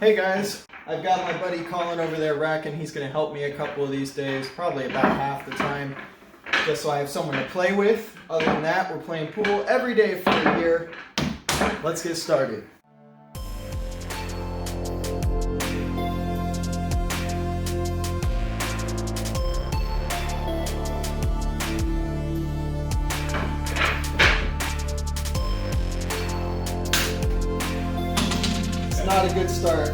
Hey guys, I've got my buddy Colin over there racking. He's going to help me a couple of these days, probably about half the time, just so I have someone to play with. Other than that, we're playing pool every day for a year. Let's get started. It's not a good start.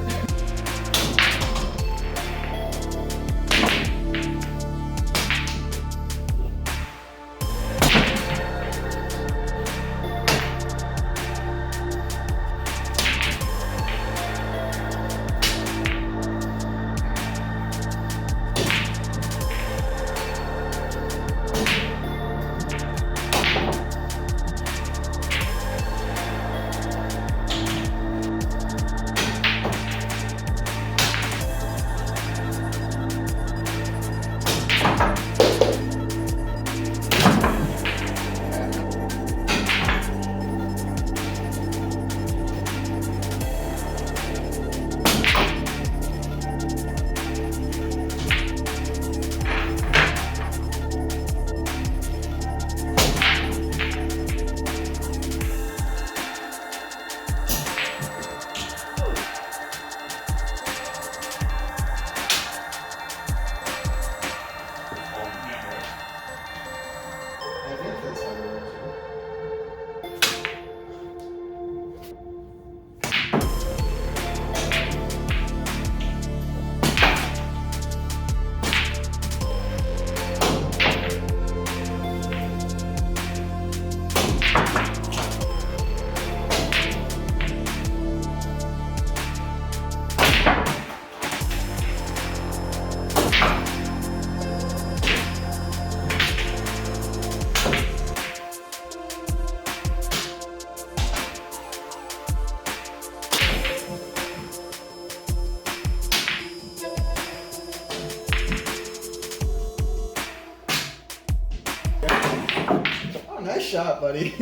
Nice shot, buddy.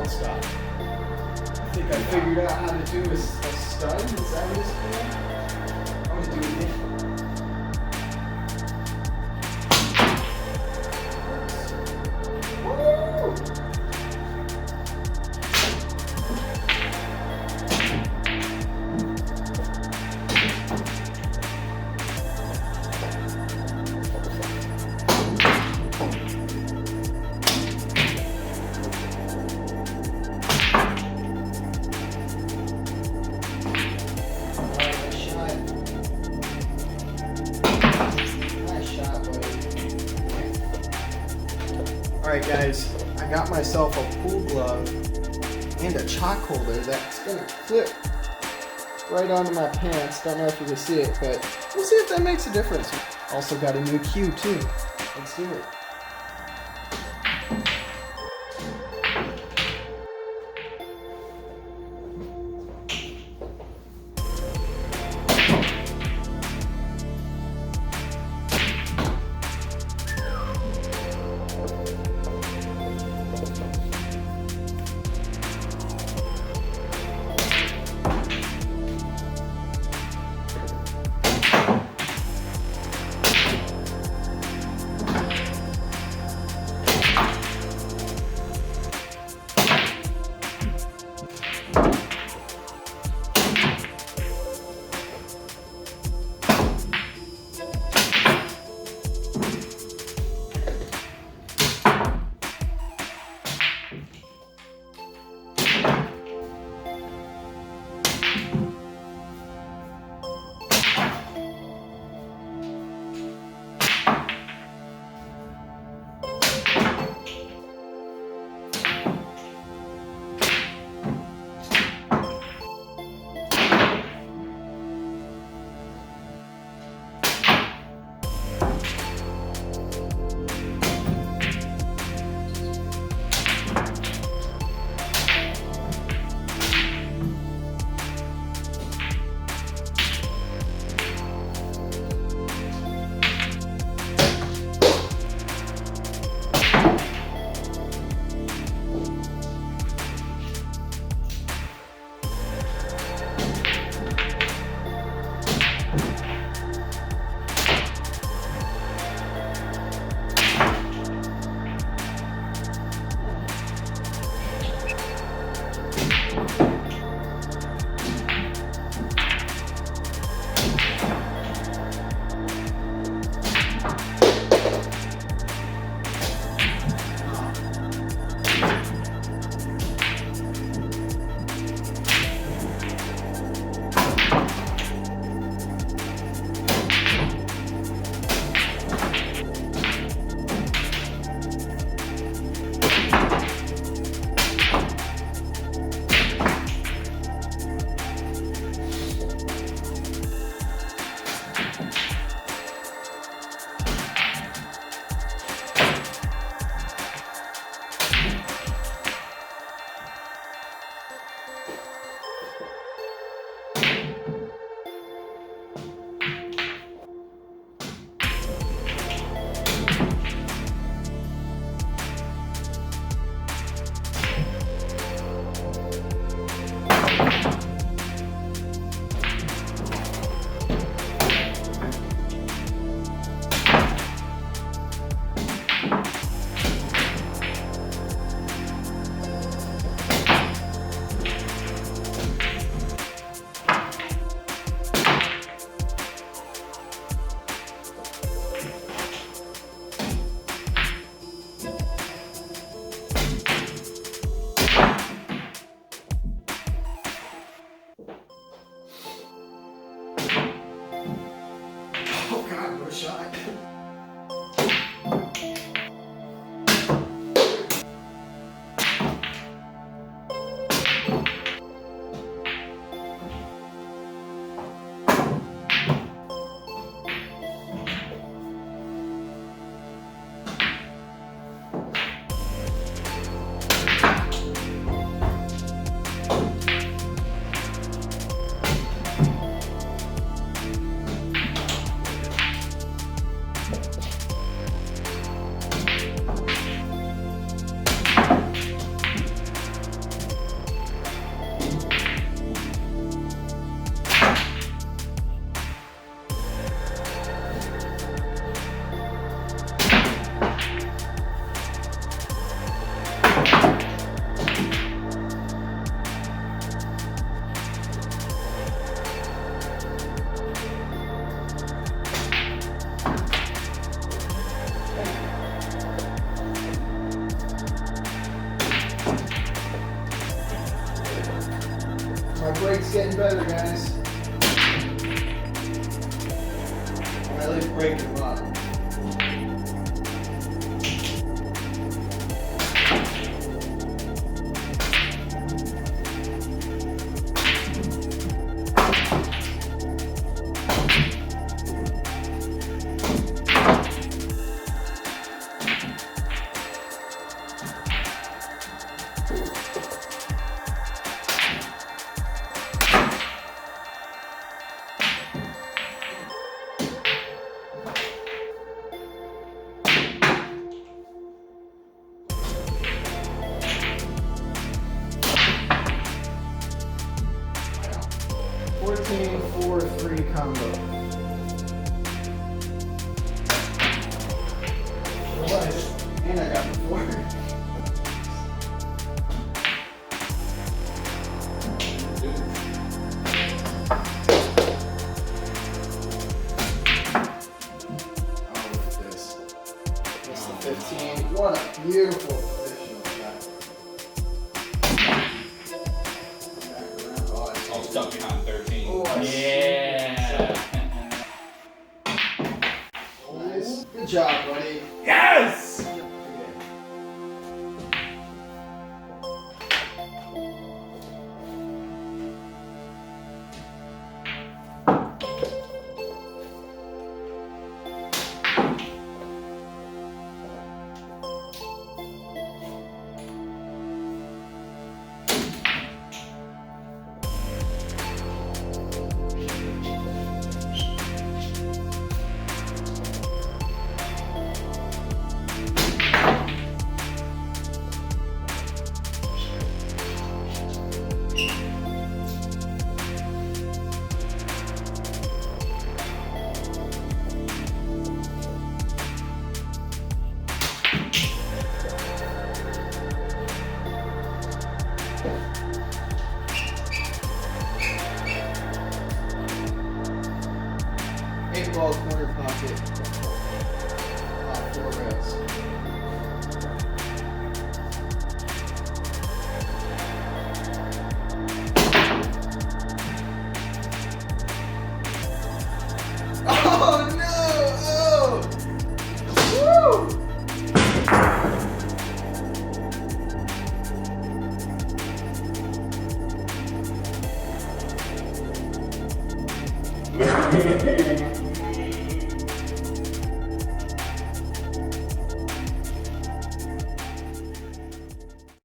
Stop. I think I figured out how to do a stud. Is that what it's called? I'm going to do it different. Alright guys, I got myself a pool glove and a chalk holder that's going to clip right onto my pants. Don't know if you can see it, but we'll see if that makes a difference. Also got a new cue too. Let's do it. My brake's getting better, guys. I like breaking them up. Fourteen, 4, 3 combo. And I got the 4. Oh, look at this. That's the 15. What a beautiful position of that. Back around. Oh, it's I'll stuck behind 13. Oh, I yeah. Nice. Good job, buddy. Yes! Eight ball corner pocket. 4 rails. Oh no! Oh! Woo!